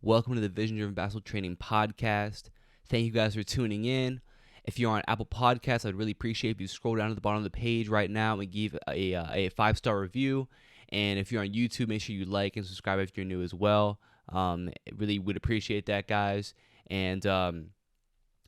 Welcome to the Vision Driven Basketball Training Podcast. Thank you guys for tuning in. If you're on Apple Podcasts, I'd really appreciate if you scroll down to the bottom of the page right now and give a 5-star review. And if you're on YouTube, make sure you like and subscribe if you're new as well. Really would appreciate that, guys. And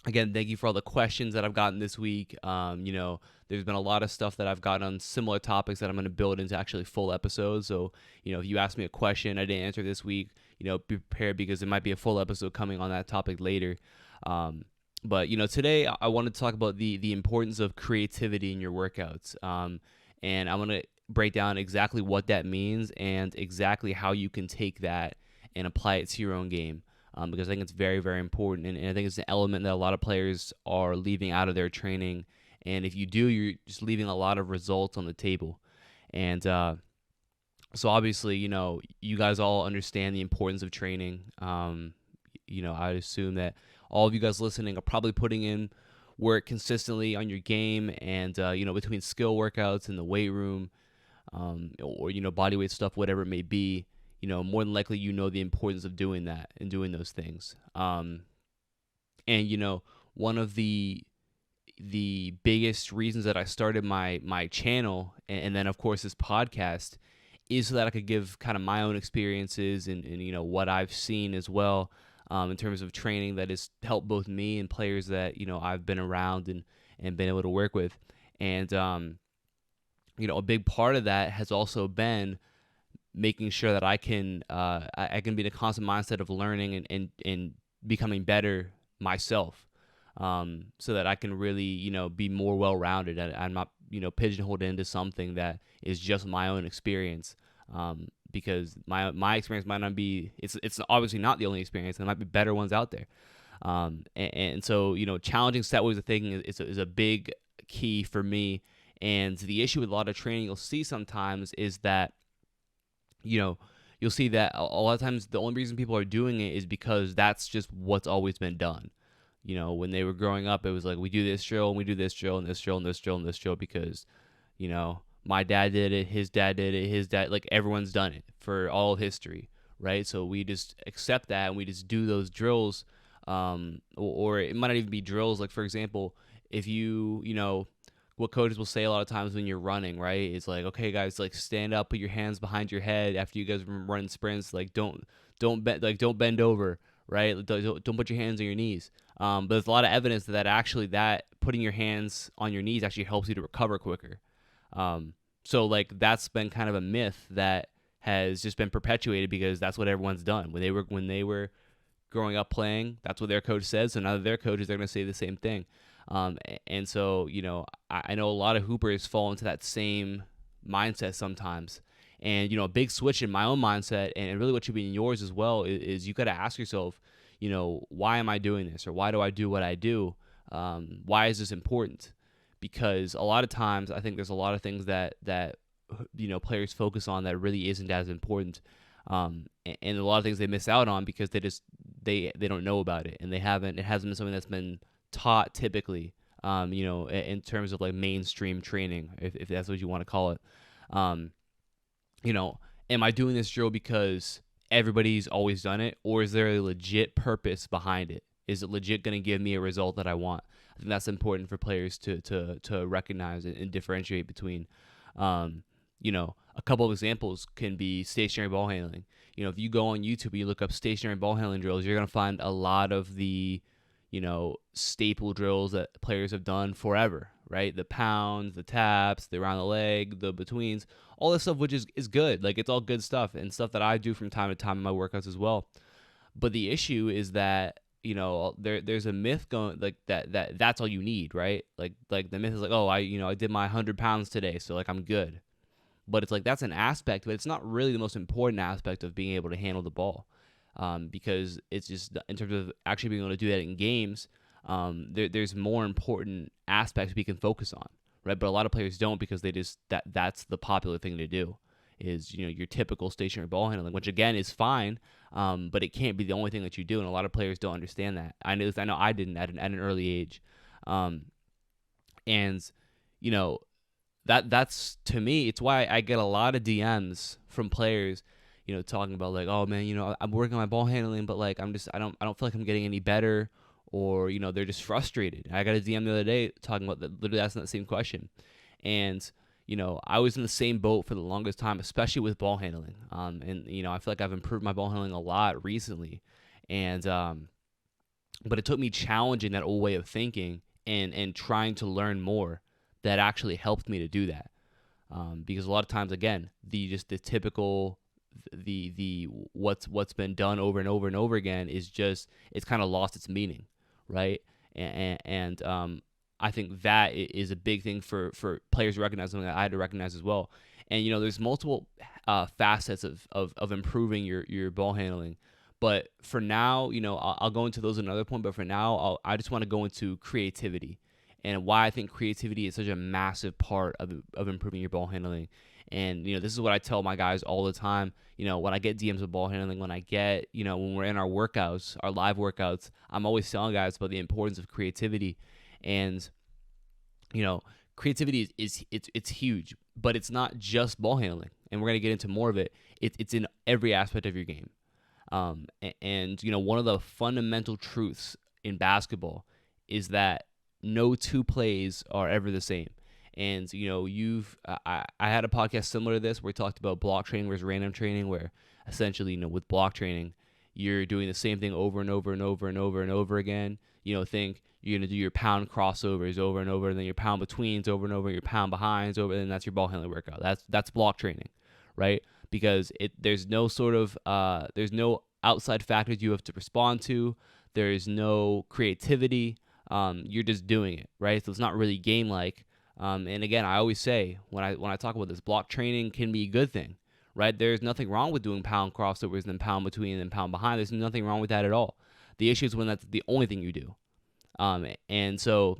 again, thank you for all the questions that I've gotten this week. There's been a lot of stuff that I've gotten on similar topics that I'm going to build into actually full episodes. So, if you ask me a question I didn't answer this week, be prepared because there might be a full episode coming on that topic later. But today I wanted to talk about the importance of creativity in your workouts. And I'm going to break down exactly what that means and exactly how you can take that and apply it to your own game. Because I think it's very, very important. And I think it's an element that a lot of players are leaving out of their training. And if you do, you're just leaving a lot of results on the table. And so obviously, you guys all understand the importance of training. I assume that all of you guys listening are probably putting in work consistently on your game and, between skill workouts in the weight room or body weight stuff, whatever it may be. More than likely, the importance of doing that and doing those things. And one of the biggest reasons that I started my channel and then, of course, this podcast is so that I could give kind of my own experiences and what I've seen as well in terms of training that has helped both me and players that, I've been around and been able to work with. And, a big part of that has also been making sure that I can be in a constant mindset of learning and becoming better myself, so that I can really be more well-rounded. I'm not pigeonholed into something that is just my own experience, because my experience might not be it's obviously not the only experience. There might be better ones out there, and so challenging set ways of thinking is a big key for me. And the issue with a lot of training you'll see sometimes is that you'll see that a lot of times the only reason people are doing it is because that's just what's always been done. When they were growing up, it was like, we do this drill and we do this drill and this drill and this drill and this drill because, my dad did it, his dad did it, his dad, like everyone's done it for all of history, right? So we just accept that and we just do those drills, or it might not even be drills. Like, for example, if what coaches will say a lot of times when you're running, right? It's like, okay, guys, like stand up, put your hands behind your head after you guys are running sprints. Like don't bend over, right? Don't put your hands on your knees. But there's a lot of evidence that actually that putting your hands on your knees actually helps you to recover quicker. So like that's been kind of a myth that has just been perpetuated because that's what everyone's done when they were growing up playing. That's what their coach said. So now that their coaches, they're going to say the same thing. And so, I know a lot of hoopers fall into that same mindset sometimes. And, a big switch in my own mindset and really what should be in yours as well is you got to ask yourself, why am I doing this? Or why do I do what I do? Why is this important? Because a lot of times I think there's a lot of things that players focus on that really isn't as important. And a lot of things they miss out on because they don't know about it and it hasn't been something that's been taught typically, in terms of like mainstream training, if that's what you want to call it. Am I doing this drill because everybody's always done it, or is there a legit purpose behind it? Is it legit going to give me a result that I want? I think that's important for players to recognize and differentiate between. A couple of examples can be stationary ball handling. If you go on YouTube and you look up stationary ball handling drills, you're going to find a lot of the staple drills that players have done forever, right? The pounds, the taps, the around the leg, the betweens, all this stuff, which is good. Like, it's all good stuff and stuff that I do from time to time in my workouts as well. But the issue is that, there's a myth going like that's all you need, right? Like the myth is like, oh, I did my 100 pounds today, so like I'm good. But it's like, that's an aspect, but it's not really the most important aspect of being able to handle the ball. Because it's just in terms of actually being able to do that in games, there's more important aspects we can focus on, right? But a lot of players don't because they just that's the popular thing to do is your typical stationary ball handling, which again is fine, but it can't be the only thing that you do, and a lot of players don't understand that. I know I didn't at an early age, and that's to me, it's why I get a lot of DMs from players talking about like, oh man, I'm working on my ball handling, but like I don't feel like I'm getting any better, or they're just frustrated. I got a DM the other day talking about literally asking that same question, and I was in the same boat for the longest time, especially with ball handling. And I feel like I've improved my ball handling a lot recently, and but it took me challenging that old way of thinking and trying to learn more that actually helped me to do that. Because a lot of times, again, the typical the what's been done over and over and over again is just, it's kind of lost its meaning, right? And I think that is a big thing for players to recognize, something that I had to recognize as well. And there's multiple facets of improving your ball handling. But for now, I'll go into those another point. But for now, I just want to go into creativity and why I think creativity is such a massive part of improving your ball handling. And this is what I tell my guys all the time. When I get DMs of ball handling, when I get when we're in our workouts, our live workouts, I'm always telling guys about the importance of creativity. And creativity it's huge, but it's not just ball handling. And we're gonna get into more of it. It's in every aspect of your game. And one of the fundamental truths in basketball is that no two plays are ever the same. And I had a podcast similar to this where we talked about block training versus random training, where essentially with block training you're doing the same thing over and over and over and over and over again. Think you're gonna do your pound crossovers over and over, and then your pound betweens over and over, your pound behinds over, and that's your ball handling workout. That's block training, right? Because there's no sort of there's no outside factors you have to respond to. There's no creativity. You're just doing it, right? So it's not really game-like. And again, I always say when I talk about this, block training can be a good thing, right? There's nothing wrong with doing pound crossovers and then pound between and then pound behind. There's nothing wrong with that at all. The issue is when that's the only thing you do. And so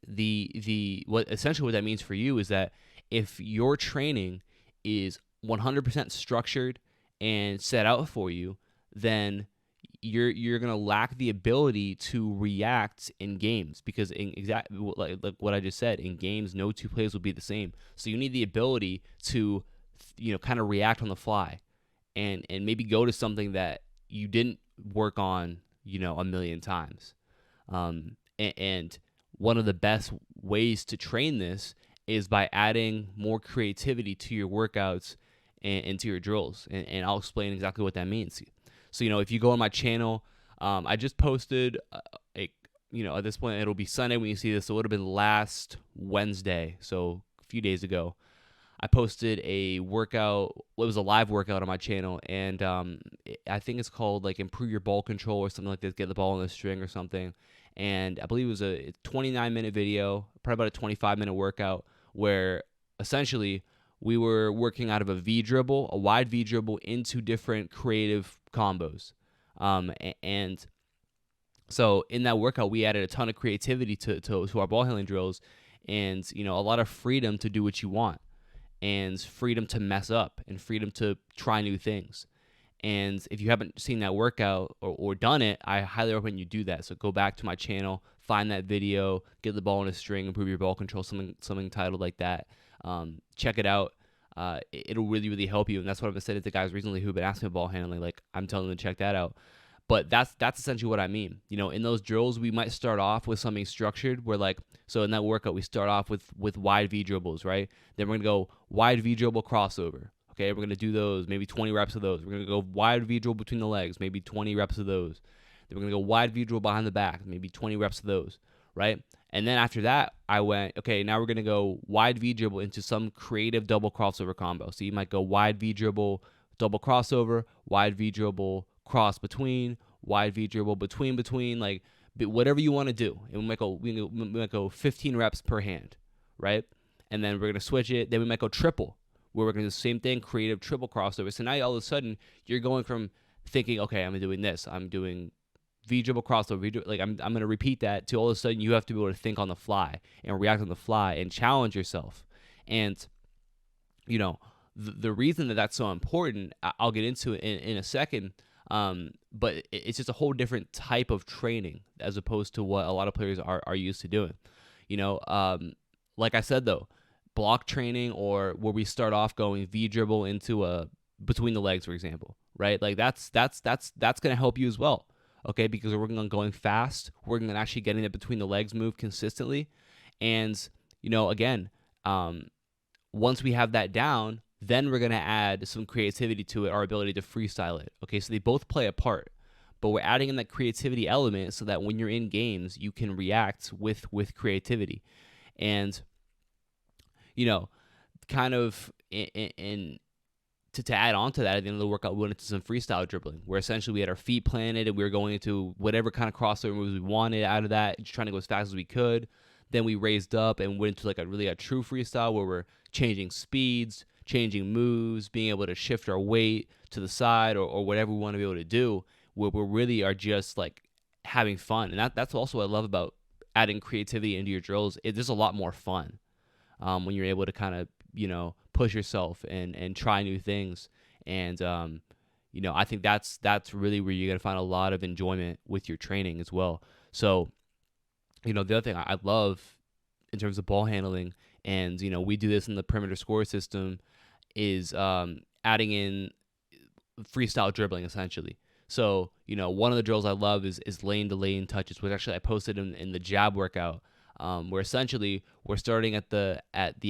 what that means for you is that if your training is 100% structured and set out for you, then you're gonna lack the ability to react in games, because in exactly like what I just said, in games no two plays will be the same. So you need the ability to kind of react on the fly, and maybe go to something that you didn't work on a million times. And one of the best ways to train this is by adding more creativity to your workouts and to your drills, and I'll explain exactly what that means. So if you go on my channel, I just posted at this point it'll be Sunday when you see this, so it would have been last Wednesday, so a few days ago. I posted a workout. It was a live workout on my channel, and I think it's called like improve your ball control or something like this, get the ball on the string or something. And I believe it was a 29-minute video, probably about a 25-minute workout, where essentially we were working out of a V dribble, a wide V dribble, into different creative combos. And so in that workout, we added a ton of creativity to our ball handling drills, and a lot of freedom to do what you want, and freedom to mess up, and freedom to try new things. And if you haven't seen that workout or done it, I highly recommend you do that. So go back to my channel, find that video, get the ball on a string, improve your ball control, something titled like that. Check it out. It'll really, really help you. And that's what I've been saying to guys recently who've been asking me ball handling. Like, I'm telling them to check that out. But that's essentially what I mean. In those drills, we might start off with something structured where, like, so in that workout, we start off with wide V dribbles, right? Then we're going to go wide V dribble crossover. Okay, we're going to do those, maybe 20 reps of those. We're going to go wide V dribble between the legs, maybe 20 reps of those. Then we're going to go wide V dribble behind the back, maybe 20 reps of those, right? And then after that, I went, okay, now we're going to go wide V dribble into some creative double crossover combo. So you might go wide V dribble, double crossover, wide V dribble, cross between, wide V dribble between, like whatever you want to do. And we might go 15 reps per hand, right? And then we're going to switch it. Then we might go triple, where we're going to do the same thing, creative triple crossover. So now all of a sudden, you're going from thinking, okay, I'm doing this, I'm doing V dribble crossover, like I'm going to repeat that, to all of a sudden you have to be able to think on the fly and react on the fly and challenge yourself. And the reason that that's so important, I'll get into it in a second. But it's just a whole different type of training as opposed to what a lot of players are used to doing. Like I said though, block training, or where we start off going V dribble into a between the legs, for example, right? Like that's going to help you as well. Okay, because we're working on going fast, we're working on actually getting it between the legs move consistently, and again, once we have that down, then we're going to add some creativity to it, our ability to freestyle it. Okay, so they both play a part, but we're adding in that creativity element so that when you're in games, you can react with creativity. And, kind of to add on to that, at the end of the workout, we went into some freestyle dribbling, where essentially we had our feet planted and we were going into whatever kind of crossover moves we wanted out of that, just trying to go as fast as we could. Then we raised up and went into like a true freestyle where we're changing speeds, changing moves, being able to shift our weight to the side or whatever we want to be able to do, where we really are just like having fun. And that's also what I love about adding creativity into your drills. It's just a lot more fun when you're able to kind of, push yourself and try new things. And, I think that's really where you're going to find a lot of enjoyment with your training as well. So, the other thing I love in terms of ball handling, and, we do this in the perimeter score system, is adding in freestyle dribbling, essentially. So, one of the drills I love is lane-to-lane touches, which actually I posted in the jab workout, where essentially we're starting at the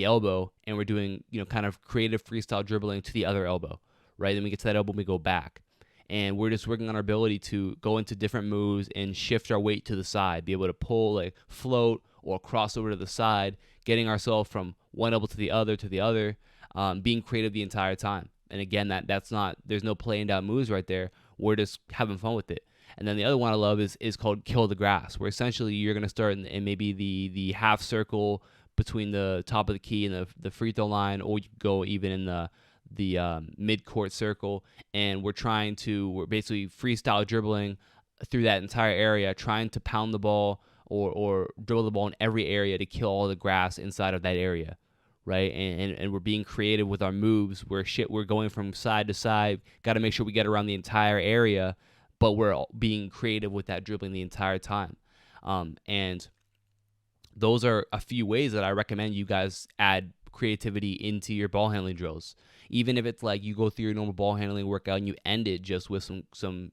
elbow and we're doing, kind of creative freestyle dribbling to the other elbow, right? Then we get to that elbow and we go back. And we're just working on our ability to go into different moves and shift our weight to the side, be able to pull, like float or cross over to the side, getting ourselves from one elbow to the other, being creative the entire time. And again, that's not, there's no playing down moves right there. We're just having fun with it. And then the other one I love is called kill the grass, where essentially you're going to start in maybe the half circle between the top of the key and the free throw line, or you can go even in the mid-court circle, and we're basically freestyle dribbling through that entire area, trying to pound the ball or dribble the ball in every area to kill all the grass inside of that area, right? And we're being creative with our moves. We're going from side to side, got to make sure we get around the entire area, but we're being creative with that dribbling the entire time. And those are a few ways that I recommend you guys add creativity into your ball handling drills. Even if it's like you go through your normal ball handling workout and you end it just with some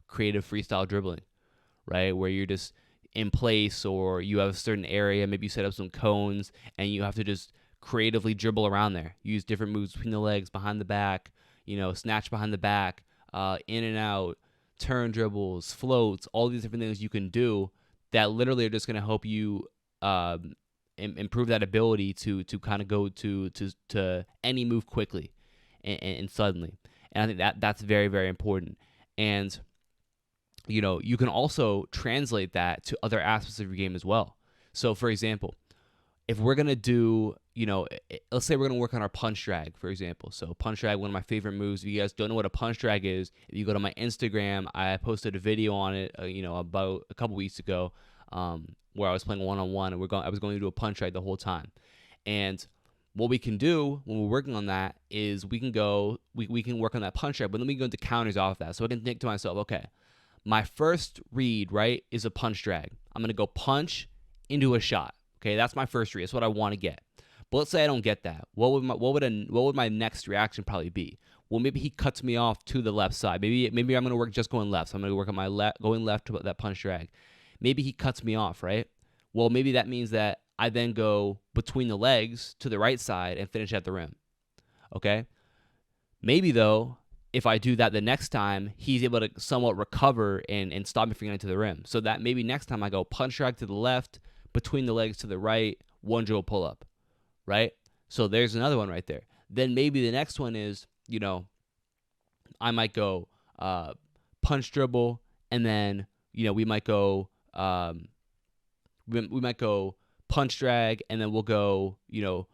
creative freestyle dribbling, right? Where you're just in place, or you have a certain area, maybe you set up some cones and you have to just creatively dribble around there. Use different moves between the legs, behind the back, snatch behind the back, in and out, turn dribbles, floats, all these different things you can do that literally are just going to help you improve that ability to kind of go to any move quickly and suddenly. And I think that's very, very important. And, you can also translate that to other aspects of your game as well. So, for example, if we're going to do, let's say we're going to work on our punch drag, for example. So punch drag, one of my favorite moves. If you guys don't know what a punch drag is, if you go to my Instagram, I posted a video on it, about a couple weeks ago, where I was playing one-on-one, and I was going to do a punch drag the whole time. And what we can do when we're working on that is we can work on that punch drag, but then we can go into counters off that. So I can think to myself, okay, my first read, right, is a punch drag. I'm going to go punch into a shot. Okay, that's my first read. That's what I want to get. But let's say I don't get that. What would my next reaction probably be? Well, maybe he cuts me off to the left side. Maybe I'm going to work just going left. So I'm going to work on my going left to that punch drag. Maybe he cuts me off, right? Well, maybe that means that I then go between the legs to the right side and finish at the rim. Okay? Maybe, though, if I do that the next time, he's able to somewhat recover and stop me from getting to the rim. So that maybe next time I go punch drag to the left, between the legs to the right, one dribble pull up, right? So there's another one right there. Then maybe the next one is, I might go punch dribble, and then, we might go we might go punch drag, and then we'll go, we'll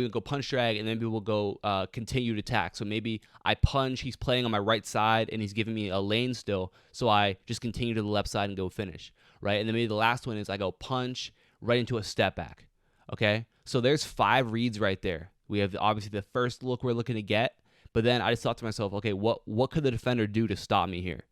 go punch drag, and then maybe we'll go continued attack. So maybe I punch, he's playing on my right side, and he's giving me a lane still, so I just continue to the left side and go finish, right? And then maybe the last one is I go punch right into a step back, okay? So there's 5 reads right there. We have obviously the first look we're looking to get, but then I just thought to myself, okay, what could the defender do to stop me here,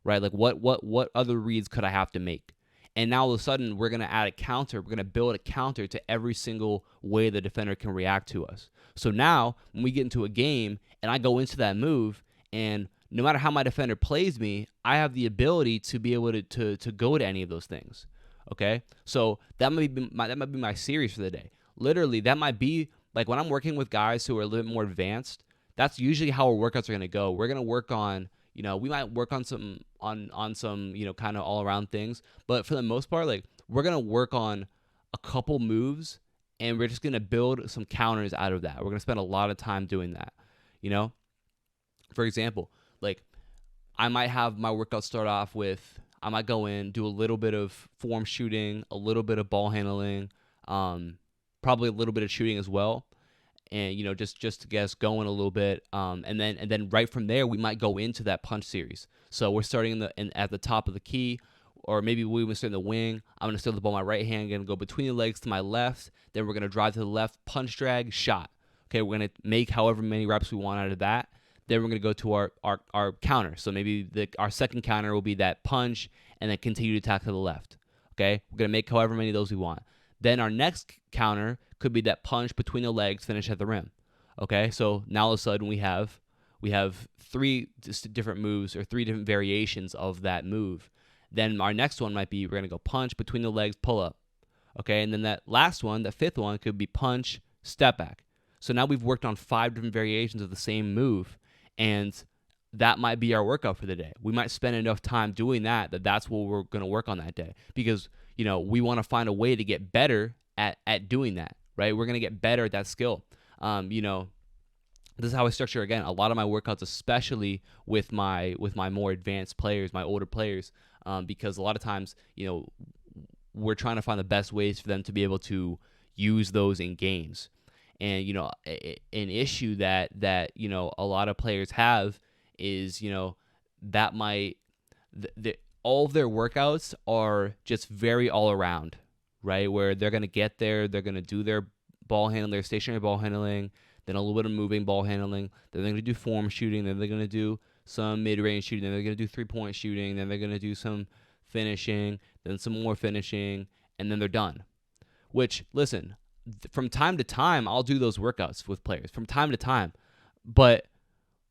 right? Like what other reads could I have to make? And now all of a sudden, we're going to add a counter. We're going to build a counter to every single way the defender can react to us. So now when we get into a game and I go into that move, and no matter how my defender plays me, I have the ability to be able to go to any of those things. Okay? So that might be my series for the day. Literally, that might be like when I'm working with guys who are a little bit more advanced, that's usually how our workouts are going to go. We're going to work on, we might work on some kind of all around things, but for the most part, like we're going to work on a couple moves and we're just going to build some counters out of that. We're going to spend a lot of time doing that. For example, like I might have my workout start off with, I might go in, do a little bit of form shooting, a little bit of ball handling, probably a little bit of shooting as well. And, just to get us going a little bit. And then right from there, we might go into that punch series. So we're starting at the top of the key, or maybe we would start in the wing. I'm going to start the ball with my right hand, going to go between the legs to my left. Then we're going to drive to the left, punch, drag, shot. Okay, we're going to make however many reps we want out of that. Then we're going to go to our counter. So maybe our second counter will be that punch and then continue to attack to the left. Okay, we're going to make however many of those we want. Then our next counter could be that punch between the legs, finish at the rim. Okay, so now all of a sudden we have 3 different moves or 3 different variations of that move. Then our next one might be we're going to go punch between the legs, pull up. Okay, and then that last one, that 5th one, could be punch, step back. So now we've worked on 5 different variations of the same move, and that might be our workout for the day. We might spend enough time doing that's what we're going to work on that day, because we want to find a way to get better at doing that, right? We're going to get better at that skill. This is how I structure, again, a lot of my workouts, especially with my more advanced players, my older players, because a lot of times, we're trying to find the best ways for them to be able to use those in games. And, an issue that a lot of players have is, that all of their workouts are just very all around, right? Where they're going to get there, they're going to do their ball handling, their stationary ball handling, then a little bit of moving ball handling, then they're going to do form shooting, then they're going to do some mid-range shooting, then they're going to do 3-point shooting, then they're going to do some finishing, then some more finishing, and then they're done. Which, listen, from time to time, I'll do those workouts with players from time to time, but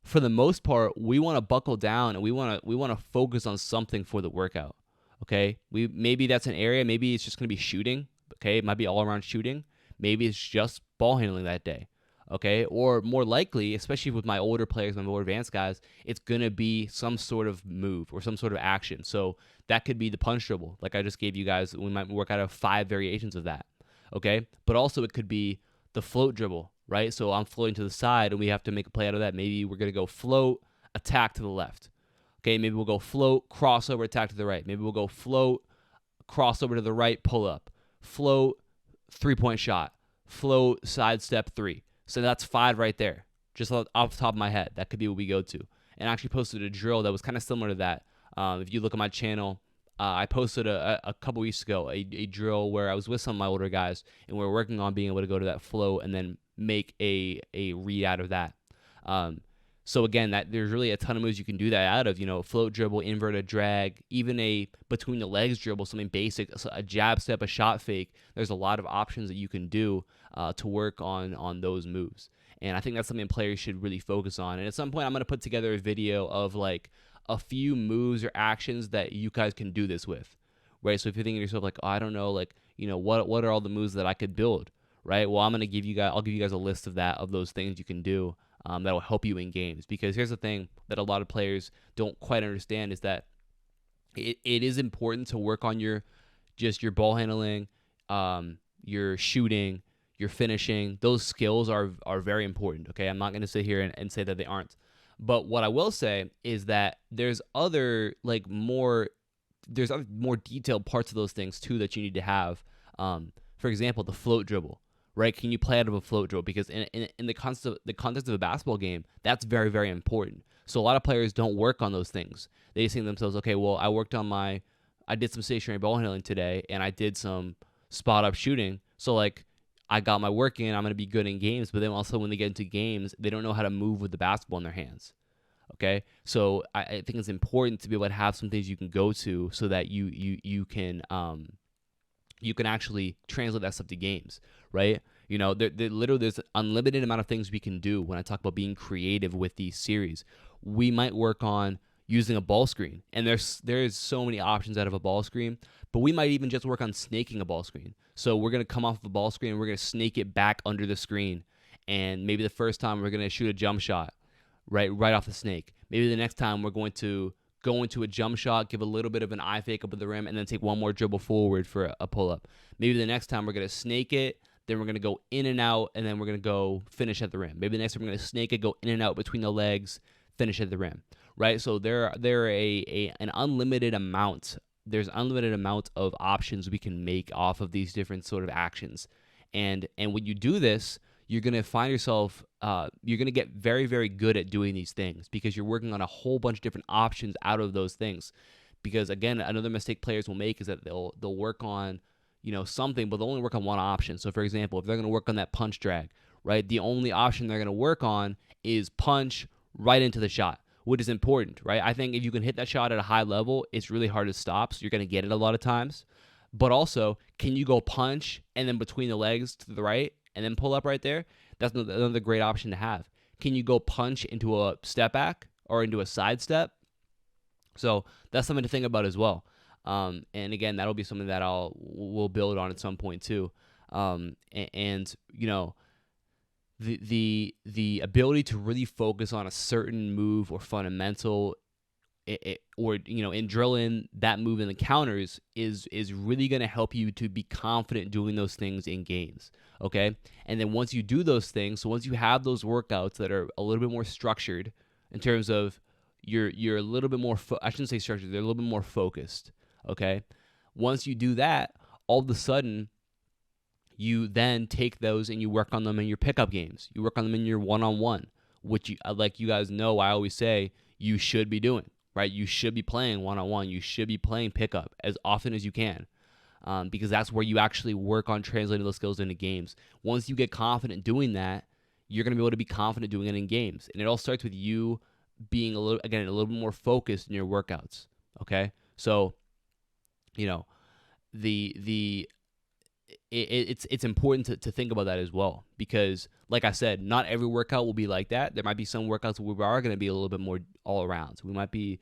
for the most part, we want to buckle down and we want to focus on something for the workout. Okay, maybe that's an area. Maybe it's just going to be shooting. Okay, it might be all around shooting. Maybe it's just ball handling that day. Okay, or more likely, especially with my older players, my more advanced guys, it's going to be some sort of move or some sort of action. So that could be the punch dribble, like I just gave you guys. We might work out of 5 variations of that. Okay, but also it could be the float dribble, right? So I'm floating to the side and we have to make a play out of that. Maybe we're going to go float, attack to the left. Okay, maybe we'll go float, crossover, attack to the right. Maybe we'll go float, crossover to the right, pull up. Float, 3-point shot. Float, sidestep 3. So that's 5 right there, just off the top of my head. That could be what we go to. And I actually posted a drill that was kind of similar to that. If you look at my channel, I posted a couple weeks ago a drill where I was with some of my older guys, and we were working on being able to go to that float and then make a read out of that. So again, there's really a ton of moves you can do that out of. Float dribble, inverted drag, even a between the legs dribble, something basic, a jab step, a shot fake. There's a lot of options that you can do to work on those moves. And I think that's something players should really focus on. And at some point, I'm going to put together a video of like a few moves or actions that you guys can do this with, right? So if you're thinking to yourself like, oh, I don't know, like, what are all the moves that I could build, right? Well, I'll give you guys a list of those things you can do that will help you in games. Because here's the thing that a lot of players don't quite understand is that it is important to work on your ball handling, your shooting, your finishing. Those skills are very important, okay? I'm not going to sit here and say that they aren't. But what I will say is that there's other more detailed parts of those things too that you need to have. For example, the float dribble, right? Can you play out of a float dribble? Because in the context of a basketball game, that's very, very important. So a lot of players don't work on those things. They just think to themselves, okay, well, I did some stationary ball handling today, and I did some spot up shooting. So I got my work in, I'm going to be good in games, but then also when they get into games, they don't know how to move with the basketball in their hands. Okay, so I think it's important to be able to have some things you can go to so that you can actually translate that stuff to games, right? Literally there's an unlimited amount of things we can do when I talk about being creative with these series. We might work on using a ball screen, and there's so many options out of a ball screen, but we might even just work on snaking a ball screen. So we're going to come off the ball screen and we're going to snake it back under the screen. And maybe the first time we're going to shoot a jump shot right off the snake. Maybe the next time we're going to go into a jump shot, give a little bit of an eye fake up at the rim, and then take one more dribble forward for a pull-up. Maybe the next time we're going to snake it, then we're going to go in and out, and then we're going to go finish at the rim. Maybe the next time we're going to snake it, go in and out between the legs, finish at the rim, right? So there are an unlimited amount. There's unlimited amount of options we can make off of these different sort of actions. And when you do this, you're going to find yourself, you're going to get very, very good at doing these things because you're working on a whole bunch of different options out of those things. Because again, another mistake players will make is that they'll work on, something, but they'll only work on one option. So for example, if they're going to work on that punch drag, right, the only option they're going to work on is punch right into the shot, which is important, right? I think if you can hit that shot at a high level, it's really hard to stop. So you're going to get it a lot of times. But also, can you go punch and then between the legs to the right and then pull up right there? That's another great option to have. Can you go punch into a step back or into a side step? So that's something to think about as well. And again, that'll be something that we'll build on at some point too. The ability to really focus on a certain move or fundamental, and drill in that move in the counters is really going to help you to be confident doing those things in games. Okay, and then once you do those things, so once you have those workouts that are a little bit more structured in terms of you're a little bit more. I shouldn't say structured; they're a little bit more focused. Okay, once you do that, all of a sudden, you then take those and you work on them in your pickup games. You work on them in your one-on-one, which like you guys know, I always say you should be doing. Right, you should be playing one-on-one. You should be playing pickup as often as you can, because that's where you actually work on translating those skills into games. Once you get confident doing that, you're going to be able to be confident doing it in games. And it all starts with you being a little bit more focused in your workouts. Okay, so it's important to think about that as well, because like I said, not every workout will be like that. There might be some workouts where we are going to be a little bit more all around. So we might be,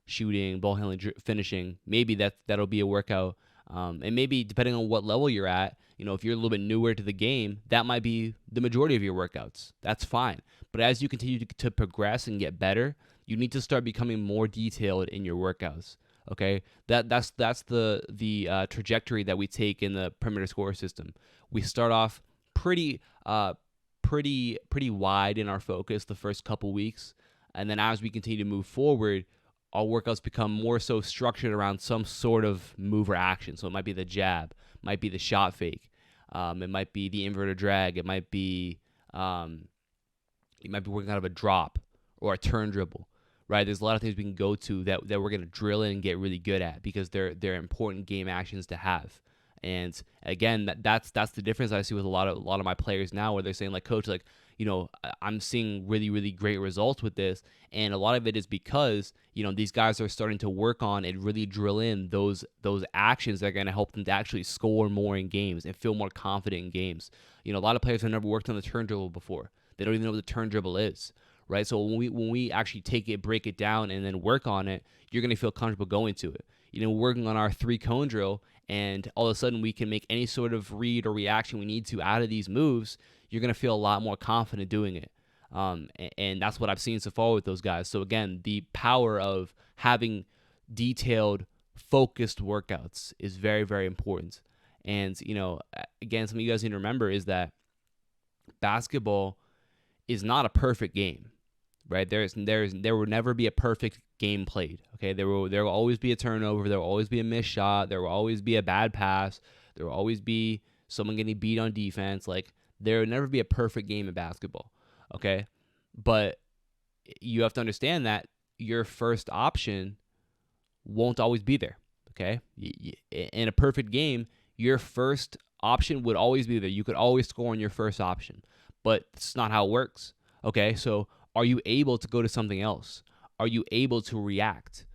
shooting, ball handling, finishing. Maybe that'll be a workout. And maybe depending on what level you're at, if you're a little bit newer to the game, that might be the majority of your workouts. That's fine. But as you continue to progress and get better, you need to start becoming more detailed in your workouts. Okay, that's the trajectory that we take in the perimeter score system. We start off pretty wide in our focus the first couple weeks, and then as we continue to move forward, our workouts become more so structured around some sort of move or action. So it might be the jab, might be the shot fake, it might be the inverted drag, it might be working out of a drop or a turn dribble. Right, there's a lot of things we can go to that we're going to drill in and get really good at because they're important game actions to have. And again, that's the difference I see with a lot of my players now, where they're saying like, coach, like, I'm seeing really, really great results with this, and a lot of it is because these guys are starting to work on and really drill in those actions that are going to help them to actually score more in games and feel more confident in games. A lot of players have never worked on the turn dribble before; they don't even know what the turn dribble is. Right, so when we actually take it, break it down, and then work on it, you're gonna feel comfortable going to it. Working on our 3-cone drill, and all of a sudden we can make any sort of read or reaction we need to out of these moves. You're gonna feel a lot more confident doing it, and that's what I've seen so far with those guys. So again, the power of having detailed, focused workouts is very, very important. And again, something you guys need to remember is that basketball is not a perfect game. Right, there will never be a perfect game played. Okay, there will always be a turnover. There will always be a missed shot. There will always be a bad pass. There will always be someone getting beat on defense. Like, there will never be a perfect game in basketball. Okay, but you have to understand that your first option won't always be there. Okay, in a perfect game, your first option would always be there. You could always score on your first option, but it's not how it works. Okay, so Are you able to go to something else? Are you able to react?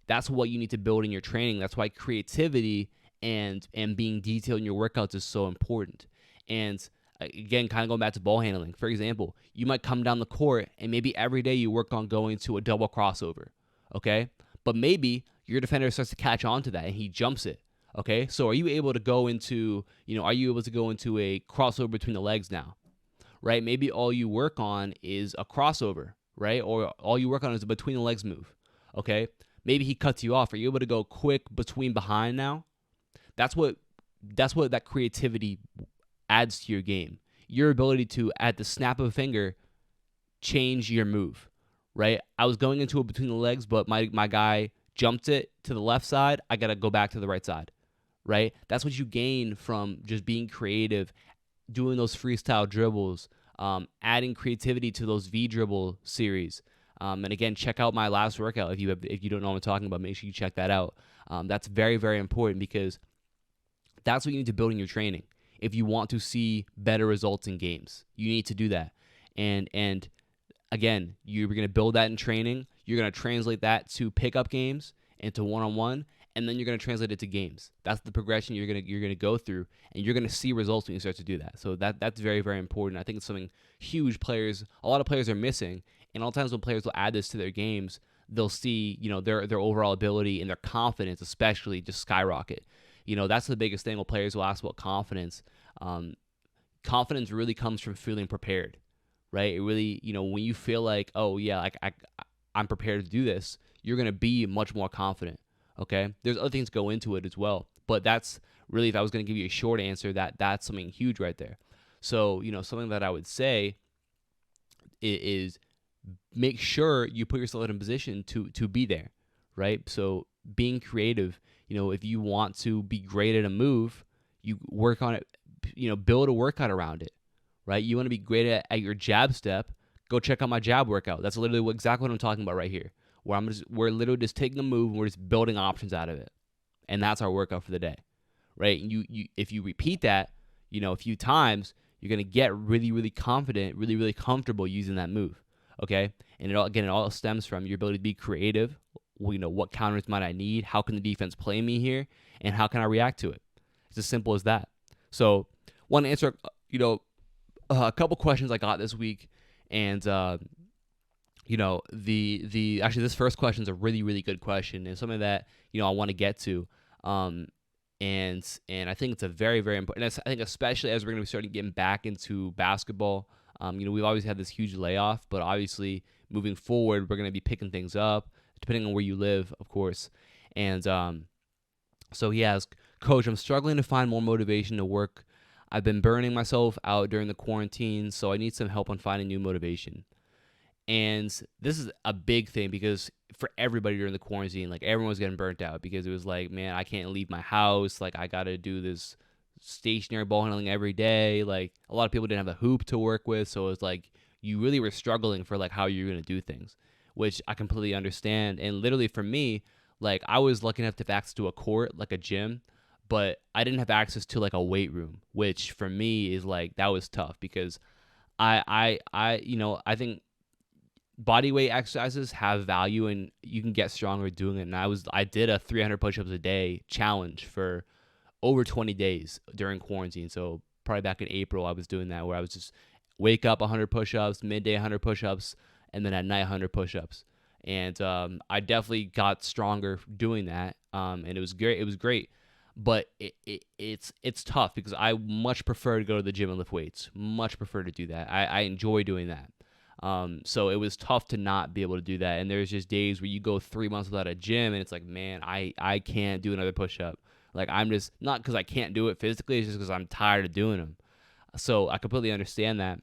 That's what you need to build in your training. That's why creativity and being detailed in your workouts is so important. And again, kind of going back to ball handling, for example, you might come down the court and maybe every day you work on going to a double crossover, okay? But maybe your defender starts to catch on to that and he jumps it, okay? So are you able to go into, are you able to go into a crossover between the legs now, right? Maybe all you work on is a crossover, right? Or all you work on is a between the legs move, okay? Maybe he cuts you off. Are you able to go quick between behind now? That's what that creativity adds to your game. Your ability to, at the snap of a finger, change your move, right? I was going into it between the legs, but my guy jumped it to the left side. I got to go back to the right side, right? That's what you gain from just being creative, doing those freestyle dribbles, adding creativity to those V dribble series. And again, check out my last workout if you don't know what I'm talking about. Make sure you check that out. That's very, very important because that's what you need to build in your training. If you want to see better results in games, you need to do that. And again, you're going to build that in training. You're going to translate that to pickup games and to one-on-one, and then you're going to translate it to games. That's the progression you're going to go through, and you're going to see results when you start to do that. So that's very, very important. I think it's something a lot of players are missing, and a lot of times when players will add this to their games, they'll see, their overall ability and their confidence especially just skyrocket. That's the biggest thing when players will ask about confidence. Confidence really comes from feeling prepared, right? It really, when you feel like, oh yeah, like I'm prepared to do this, you're going to be much more confident, okay? There's other things go into it as well, but that's really, if I was going to give you a short answer, that's something huge right there. So, something that I would say is make sure you put yourself in a position to be there, right? So being creative, if you want to be great at a move, you work on it, build a workout around it, right? You want to be great at your jab step, go check out my jab workout. That's literally exactly what I'm talking about right here, where we're literally just taking a move and we're just building options out of it. And that's our workout for the day, right? And you if you repeat that, a few times, you're going to get really, really confident, really, really comfortable using that move, okay? And it all stems from your ability to be creative. What counters might I need? How can the defense play me here? And how can I react to it? It's as simple as that. So, want to answer, a couple questions I got this week, and actually this first question is a really, really good question, and something that I want to get to, and I think it's a very, very important. I think especially as we're going to be starting getting back into basketball. We've always had this huge layoff, but obviously moving forward, we're going to be picking things up, depending on where you live, of course. And so he asked, Coach, I'm struggling to find more motivation to work. I've been burning myself out during the quarantine, so I need some help on finding new motivation. And this is a big thing because for everybody during the quarantine, like everyone was getting burnt out because it was like, man, I can't leave my house. Like I got to do this stationary ball handling every day. Like a lot of people didn't have a hoop to work with. So it was like you really were struggling for like how you're going to do things, which I completely understand. And literally for me, like I was lucky enough to have access to a court, like a gym, but I didn't have access to like a weight room, which for me is like, that was tough because I think body weight exercises have value and you can get stronger doing it. And I did a 300 push-ups a day challenge for over 20 days during quarantine. So probably back in April, I was doing that where I was just wake up 100 push-ups, midday 100 push-ups, and then at night 100 push-ups. And I definitely got stronger doing that. And it was great. It was great. But it's tough because I much prefer to go to the gym and lift weights. Much prefer to do that. I enjoy doing that. So it was tough to not be able to do that. And there's just days where you go 3 months without a gym and it's like, man, I can't do another push-up. Like I'm just, not because I can't do it physically, it's just because I'm tired of doing them. So I completely understand that.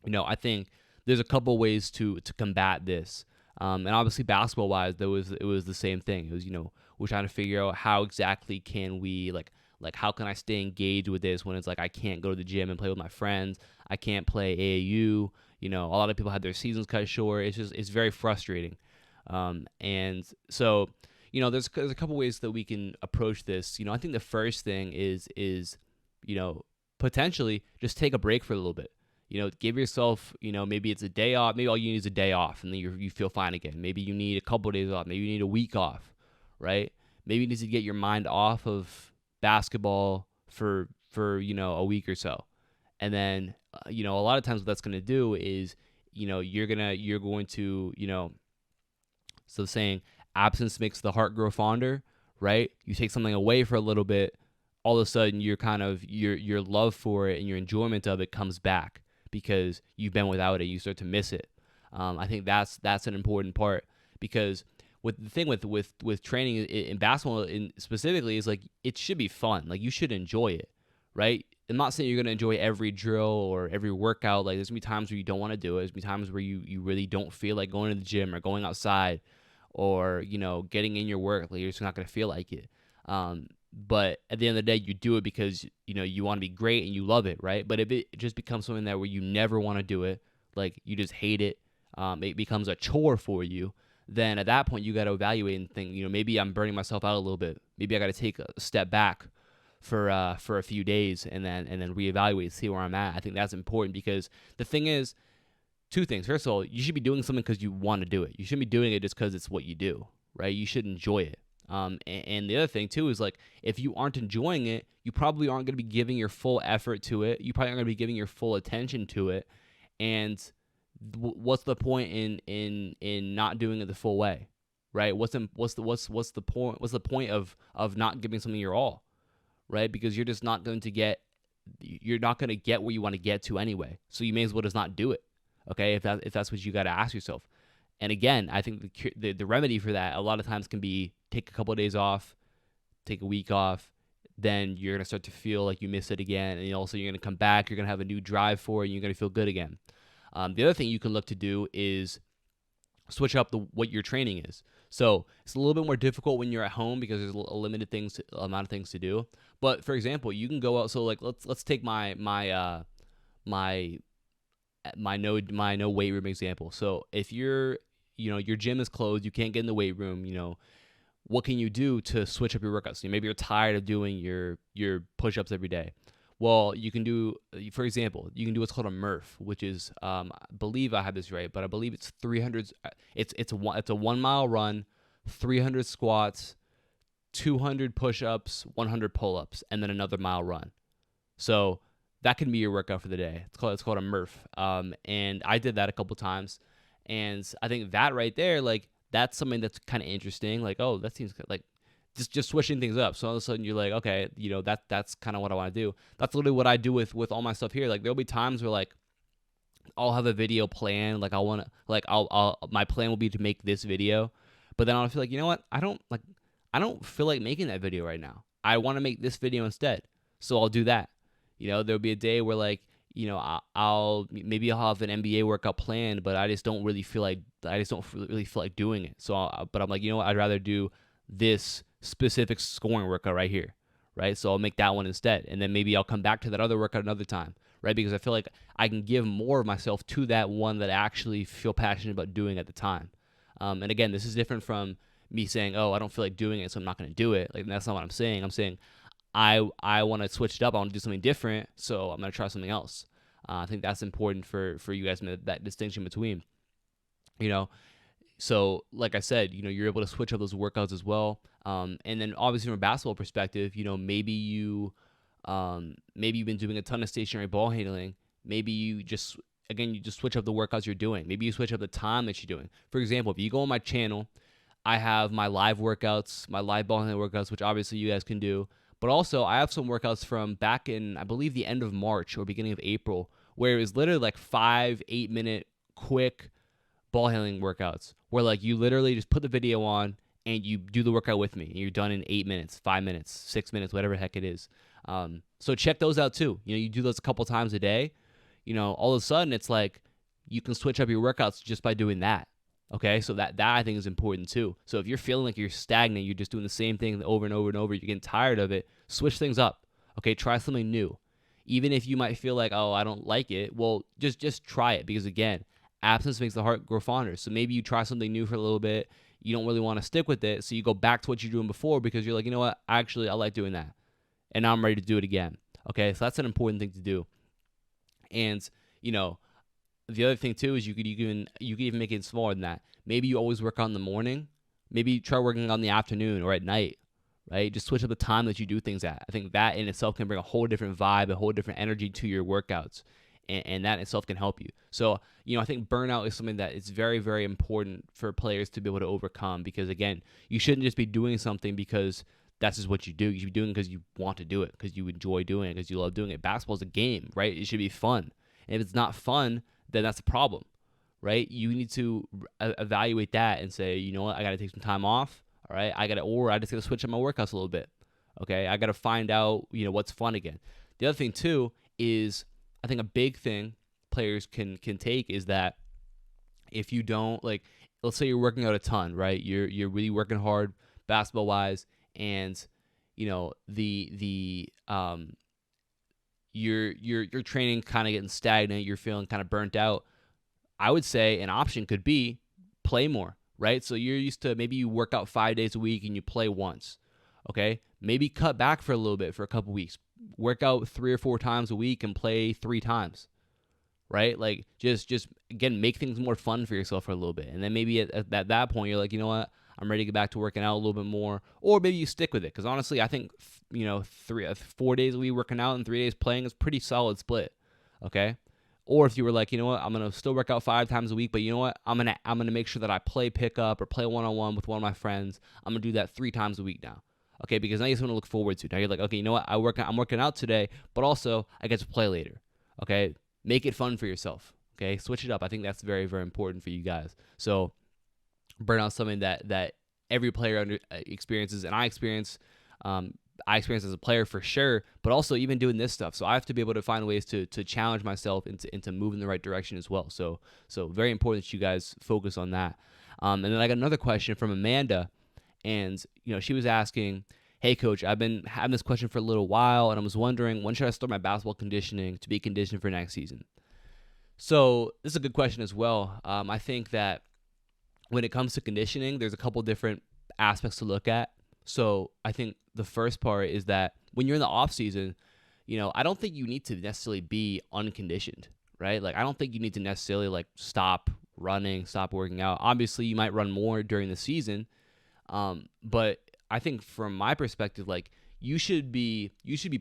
I think there's a couple ways to combat this. And obviously basketball wise, it was the same thing. It was, we're trying to figure out how exactly can we like how can I stay engaged with this when it's like I can't go to the gym and play with my friends. I can't play AAU. A lot of people had their seasons cut short. It's very frustrating. And so, there's a couple ways that we can approach this. I think the first thing is potentially just take a break for a little bit. Give yourself, maybe it's a day off. Maybe all you need is a day off, and then you feel fine again. Maybe you need a couple of days off. Maybe you need a week off, right? Maybe you need to get your mind off of basketball for a week or so, and then a lot of times what that's going to do is you're going to so saying absence makes the heart grow fonder, right? You take something away for a little bit, all of a sudden you're kind of your love for it and your enjoyment of it comes back because you've been without it. You start to miss it. I think that's an important part, because the thing with training in basketball specifically is like it should be fun. Like you should enjoy it, right? I'm not saying you're gonna enjoy every drill or every workout. Like there's gonna be times where you don't want to do it. There's gonna be times where you really don't feel like going to the gym or going outside or getting in your work. Like you're just not gonna feel like it. But at the end of the day, you do it because you want to be great and you love it, right? But if it just becomes something that where you never want to do it, like you just hate it, it becomes a chore for you. Then at that point, you got to evaluate and think, maybe I'm burning myself out a little bit. Maybe I got to take a step back for a few days and then reevaluate, see where I'm at. I think that's important, because the thing is, two things. First of all, you should be doing something because you want to do it. You shouldn't be doing it just because it's what you do, right? You should enjoy it. And the other thing too is, like, if you aren't enjoying it, you probably aren't going to be giving your full effort to it. You probably aren't going to be giving your full attention to it. And what's the point in not doing it the full way, right? What's the point? What's the point of not giving something your all, right? Because you're just not going to get where you want to get to anyway. So you may as well just not do it. Okay, if that's what you got to ask yourself. And again, I think the remedy for that a lot of times can be take a couple of days off, take a week off. Then you're gonna start to feel like you miss it again, and also you're gonna come back. You're gonna have a new drive for it, and you're gonna feel good again. The other thing you can look to do is switch up what your training is. So it's a little bit more difficult when you're at home because there's a limited amount of things to do. But for example, you can go out. So like let's take my no weight room example. So if your gym is closed, you can't get in the weight room, what can you do to switch up your workouts? Maybe you're tired of doing your push-ups every day. Well, you can do, for example, what's called a Murph, which is, I believe I have this right, but I believe it's 300. It's a 1 mile run, 300 squats, 200 push-ups, 100 pull-ups, and then another mile run. So that can be your workout for the day. It's called a Murph. And I did that a couple times, and I think that right there, like, that's something that's kind of interesting. Like, oh, that seems like just switching things up. So all of a sudden you're like, okay, that's kind of what I want to do. That's literally what I do with all my stuff here. Like there'll be times where like I'll have a video plan. Like my plan will be to make this video, but then I'll feel like, you know what? I don't feel like making that video right now. I want to make this video instead. So I'll do that. There'll be a day where like, I'll have an NBA workout planned, but I just don't really feel like doing it. So, but I'm like, I'd rather do this specific scoring workout right here, right? So I'll make that one instead, and then maybe I'll come back to that other workout another time, right? Because I feel like I can give more of myself to that one that I actually feel passionate about doing at the time. And again, this is different from me saying, oh, I don't feel like doing it, so I'm not going to do it. Like, that's not what I'm saying. I'm saying I want to switch it up. I want to do something different, so I'm going to try something else. I think that's important for you guys to make that distinction between, So like I said, you're able to switch up those workouts as well. And then obviously from a basketball perspective, maybe you've been doing a ton of stationary ball handling. Maybe you just switch up the workouts you're doing. Maybe you switch up the time that you're doing. For example, if you go on my channel, I have my live workouts, my live ball handling workouts, which obviously you guys can do. But also, I have some workouts from back in, I believe, the end of March or beginning of April, where it was literally like 5-8 minute quick ball handling workouts, where like you literally just put the video on and you do the workout with me, and you're done in 8 minutes, 5 minutes, 6 minutes, whatever the heck it is. So check those out too. You do those a couple times a day. All of a sudden it's like you can switch up your workouts just by doing that. Okay, so that I think is important too. So if you're feeling like you're stagnant, you're just doing the same thing over and over and over, you're getting tired of it, switch things up. Okay, try something new. Even if you might feel like, oh, I don't like it, well, just try it, because again, absence makes the heart grow fonder. So maybe you try something new for a little bit, you don't really want to stick with it, so you go back to what you're doing before because you're like, you know what, actually I like doing that, and now I'm ready to do it again. Okay, so that's an important thing to do. And you know, the other thing too is you could even make it smaller than that. Maybe you always work out in the morning. Maybe try working on the afternoon or at night, right? Just switch up the time that you do things at. I think that in itself can bring a whole different vibe, a whole different energy to your workouts, and that in itself can help you. So, I think burnout is something that is very, very important for players to be able to overcome, because again, you shouldn't just be doing something because that's just what you do. You should be doing it because you want to do it, because you enjoy doing it, because you love doing it. Basketball's a game, right? It should be fun. And if it's not fun, then that's a problem, right? You need to evaluate that and say, you know what, I got to take some time off. All right, I just got to switch up my workouts a little bit. Okay, I got to find out, what's fun again. The other thing too is, I think a big thing players can take is that if you don't, like, let's say you're working out a ton, right? You're really working hard basketball wise, and your training kind of getting stagnant, you're feeling kind of burnt out. I would say an option could be play more, right? So you're used to, maybe you work out 5 days a week and you play once. Okay, maybe cut back for a little bit for a couple weeks. Work out 3 or 4 times a week and play 3 times, right? Like just again, make things more fun for yourself for a little bit, and then maybe at that point you're like, you know what, I'm ready to get back to working out a little bit more, or maybe you stick with it, because honestly, I think 4 days a week working out and 3 days playing is pretty solid split. Okay. Or if you were like, you know what, I'm gonna still work out 5 times a week, but you know what, I'm gonna make sure that I play pickup or play one-on-one with one of my friends. I'm gonna do that 3 times a week now. Okay, because now you have something to look forward to. Now you're like, okay, you know what, I'm working out today, but also I get to play later. Okay, make it fun for yourself. Okay, switch it up. I think that's very, very important for you guys. So burnout is something that every player experiences, and I experience as a player for sure, but also even doing this stuff. So I have to be able to find ways to challenge myself and to move in the right direction as well. So very important that you guys focus on that. And then I got another question from Amanda, and she was asking, hey coach, I've been having this question for a little while, and I was wondering, when should I start my basketball conditioning to be conditioned for next season? So this is a good question as well. I think that when it comes to conditioning, there's a couple different aspects to look at. So I think the first part is that when you're in the off season, I don't think you need to necessarily be unconditioned, right? Like, I don't think you need to necessarily like stop running, stop working out. Obviously, you might run more during the season, but I think from my perspective, like, you should be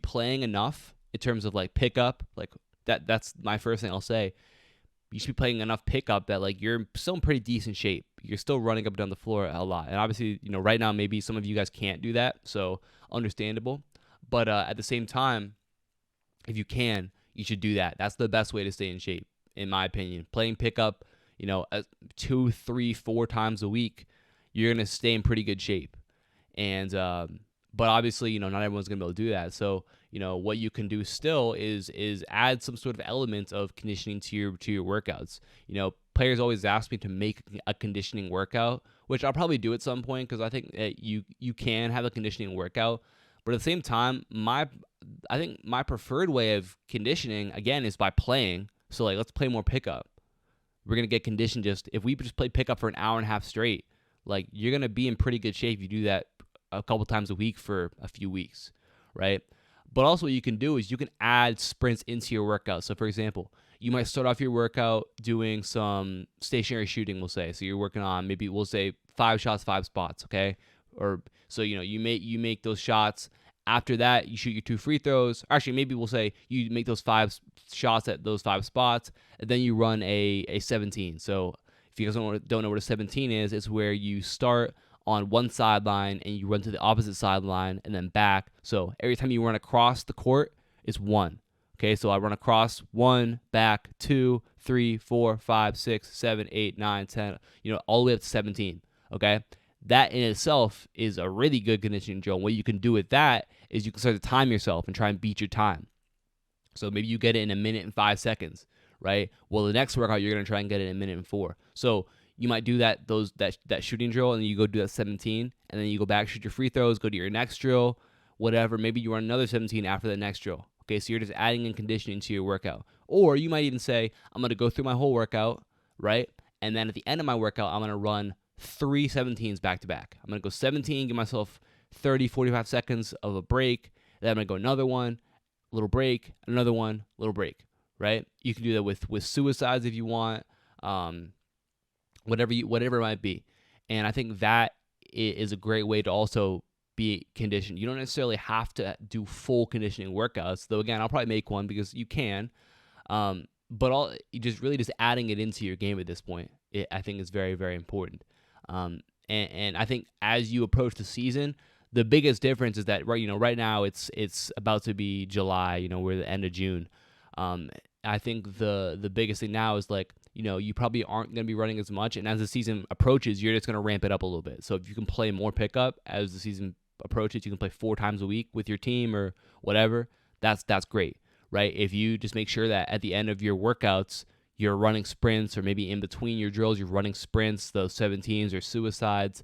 playing enough in terms of like pickup, like that's my first thing I'll say. You should be playing enough pickup that like you're still in pretty decent shape. You're still running up and down the floor a lot. And obviously, right now maybe some of you guys can't do that, so understandable. But at the same time, if you can, you should do that. That's the best way to stay in shape, in my opinion. Playing pickup, 2, 3, 4 times a week, you're gonna stay in pretty good shape. And but obviously, not everyone's gonna be able to do that. So, what you can do still is add some sort of element of conditioning to your workouts. Players always ask me to make a conditioning workout, which I'll probably do at some point, because I think that you can have a conditioning workout. But at the same time, I think my preferred way of conditioning, again, is by playing. So like, let's play more pickup. We're gonna get conditioned. If we just play pickup for an hour and a half straight, like, you're gonna be in pretty good shape if you do that a couple times a week for a few weeks, right? But also what you can do is you can add sprints into your workout. So for example, you might start off your workout doing some stationary shooting, we'll say. So you're working on, maybe we'll say 5 shots, 5 spots, okay? Or so you make those shots. After that, you shoot your 2 free throws. Actually, maybe we'll say you make those 5 shots at those 5 spots, and then you run a 17. So if you guys don't know what a 17 is, it's where you start on one sideline and you run to the opposite sideline and then back. So every time you run across the court, it's 1. Okay, so I run across 1, back 2, 3, 4, 5, 6, 7, 8, 9, 10, all the way up to 17. Okay, that in itself is a really good conditioning drill. What you can do with that is you can start to time yourself and try and beat your time. So maybe you get it in 1 minute and 5 seconds, right? Well, the next workout, you're going to try and get it in 1 minute and 4. So you might do that shooting drill, and then you go do that 17, and then you go back, shoot your free throws, go to your next drill, whatever. Maybe you run another 17 after the next drill. Okay, so you're just adding in conditioning to your workout. Or you might even say, I'm going to go through my whole workout, right? And then at the end of my workout, I'm going to run 3 17s back to back. I'm going to go 17, give myself 30, 45 seconds of a break. Then I'm going to go another one, little break, another one, little break, right? You can do that with suicides if you want, whatever it might be. And I think that is a great way to also be conditioned. You don't necessarily have to do full conditioning workouts, though. Again, I'll probably make one because you can. But you just adding it into your game at this point, I think is very, very important. And I think as you approach the season, the biggest difference is that right now it's about to be July. We're the end of June. I think the biggest thing now is you probably aren't going to be running as much, and as the season approaches, you're just going to ramp it up a little bit. So if you can play more pickup as the season approaches, you can play 4 times a week with your team or whatever. That's great, right? If you just make sure that at the end of your workouts, you're running sprints, or maybe in between your drills, you're running sprints, those 17s or suicides.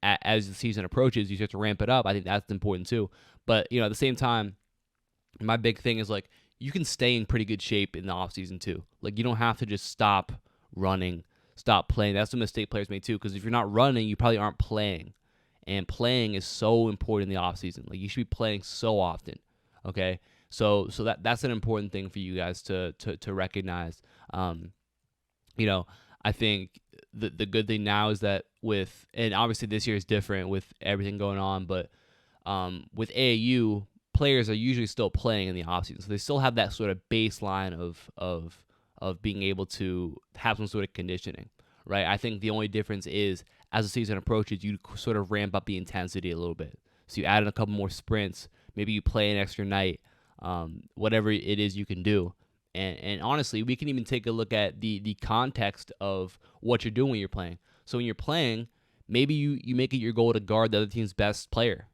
As the season approaches, you start to ramp it up. I think that's important too. But at the same time, my big thing is you can stay in pretty good shape in the off season too. You don't have to just stop running, stop playing. That's the mistake players make too, because if you're not running, you probably aren't playing. And playing is so important in the off season. You should be playing so often. Okay? So that's an important thing for you guys to recognize. I think the good thing now is that and obviously this year is different with everything going on, but with AAU, players are usually still playing in the offseason, so they still have that sort of baseline of being able to have some sort of conditioning, right? I think the only difference is as the season approaches, you sort of ramp up the intensity a little bit. So you add in a couple more sprints, maybe you play an extra night, whatever it is you can do. And honestly, we can even take a look at the context of what you're doing when you're playing. So when you're playing, maybe you make it your goal to guard the other team's best player,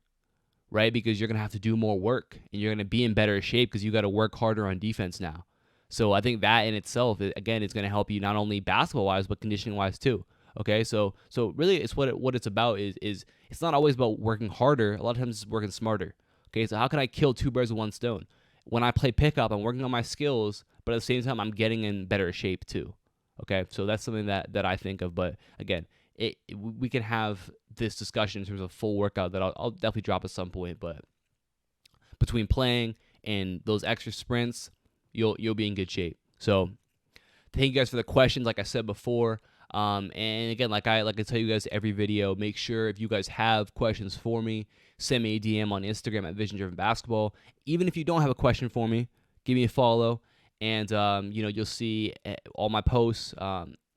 right? Because you're going to have to do more work, and you're going to be in better shape because you got to work harder on defense now. So I think that in itself, again, is going to help you not only basketball-wise, but conditioning-wise too. Okay, so really it's what it's about is it's not always about working harder. A lot of times it's working smarter. Okay, so how can I kill 2 birds with 1 stone? When I play pickup, I'm working on my skills, but at the same time, I'm getting in better shape too. Okay, so that's something that I think of. But again, we can have this discussion in terms of full workout that I'll definitely drop at some point. But between playing and those extra sprints, you'll be in good shape. So thank you guys for the questions. Like I said before, and again, like I tell you guys every video, make sure if you guys have questions for me, send me a DM on Instagram at Vision Driven Basketball. Even if you don't have a question for me, give me a follow, and you'll see all my posts.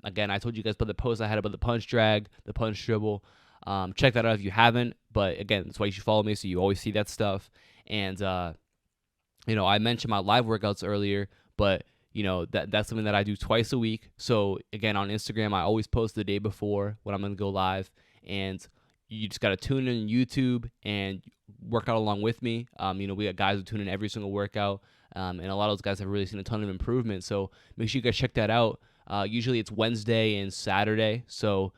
Again, I told you guys about the post I had about the punch drag, the punch dribble. Check that out if you haven't. But again, that's why you should follow me, so you always see that stuff. And I mentioned my live workouts earlier, but that's something that I do twice a week. So again, on Instagram, I always post the day before when I'm gonna go live, and you just gotta tune in YouTube and work out along with me. We got guys who tune in every single workout, and a lot of those guys have really seen a ton of improvement. So make sure you guys check that out. Usually it's Wednesday and Saturday. So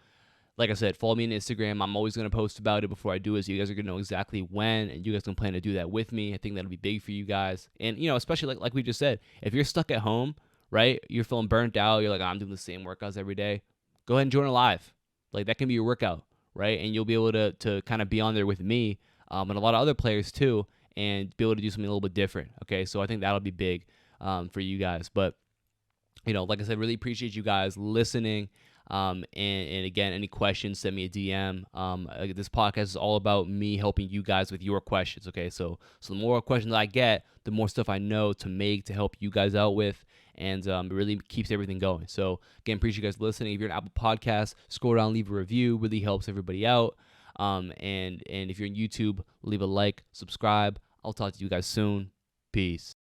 like I said, follow me on Instagram. I'm always going to post about it before I do it, so you guys are going to know exactly when, and you guys can plan to do that with me. I think that'll be big for you guys. And, especially like we just said, if you're stuck at home, right, you're feeling burnt out, you're like, I'm doing the same workouts every day, go ahead and join a live. That can be your workout, right? And you'll be able to kind of be on there with me and a lot of other players too, and be able to do something a little bit different, okay? So I think that'll be big for you guys. But, like I said, really appreciate you guys listening. And again, any questions, send me a DM. This podcast is all about me helping you guys with your questions, okay? So the more questions I get, the more stuff I know to make to help you guys out with, and it really keeps everything going. So again, appreciate you guys listening. If you're an Apple Podcast, scroll down, leave a review. Really helps everybody out. And if you're on YouTube, leave a like, subscribe. I'll talk to you guys soon. Peace.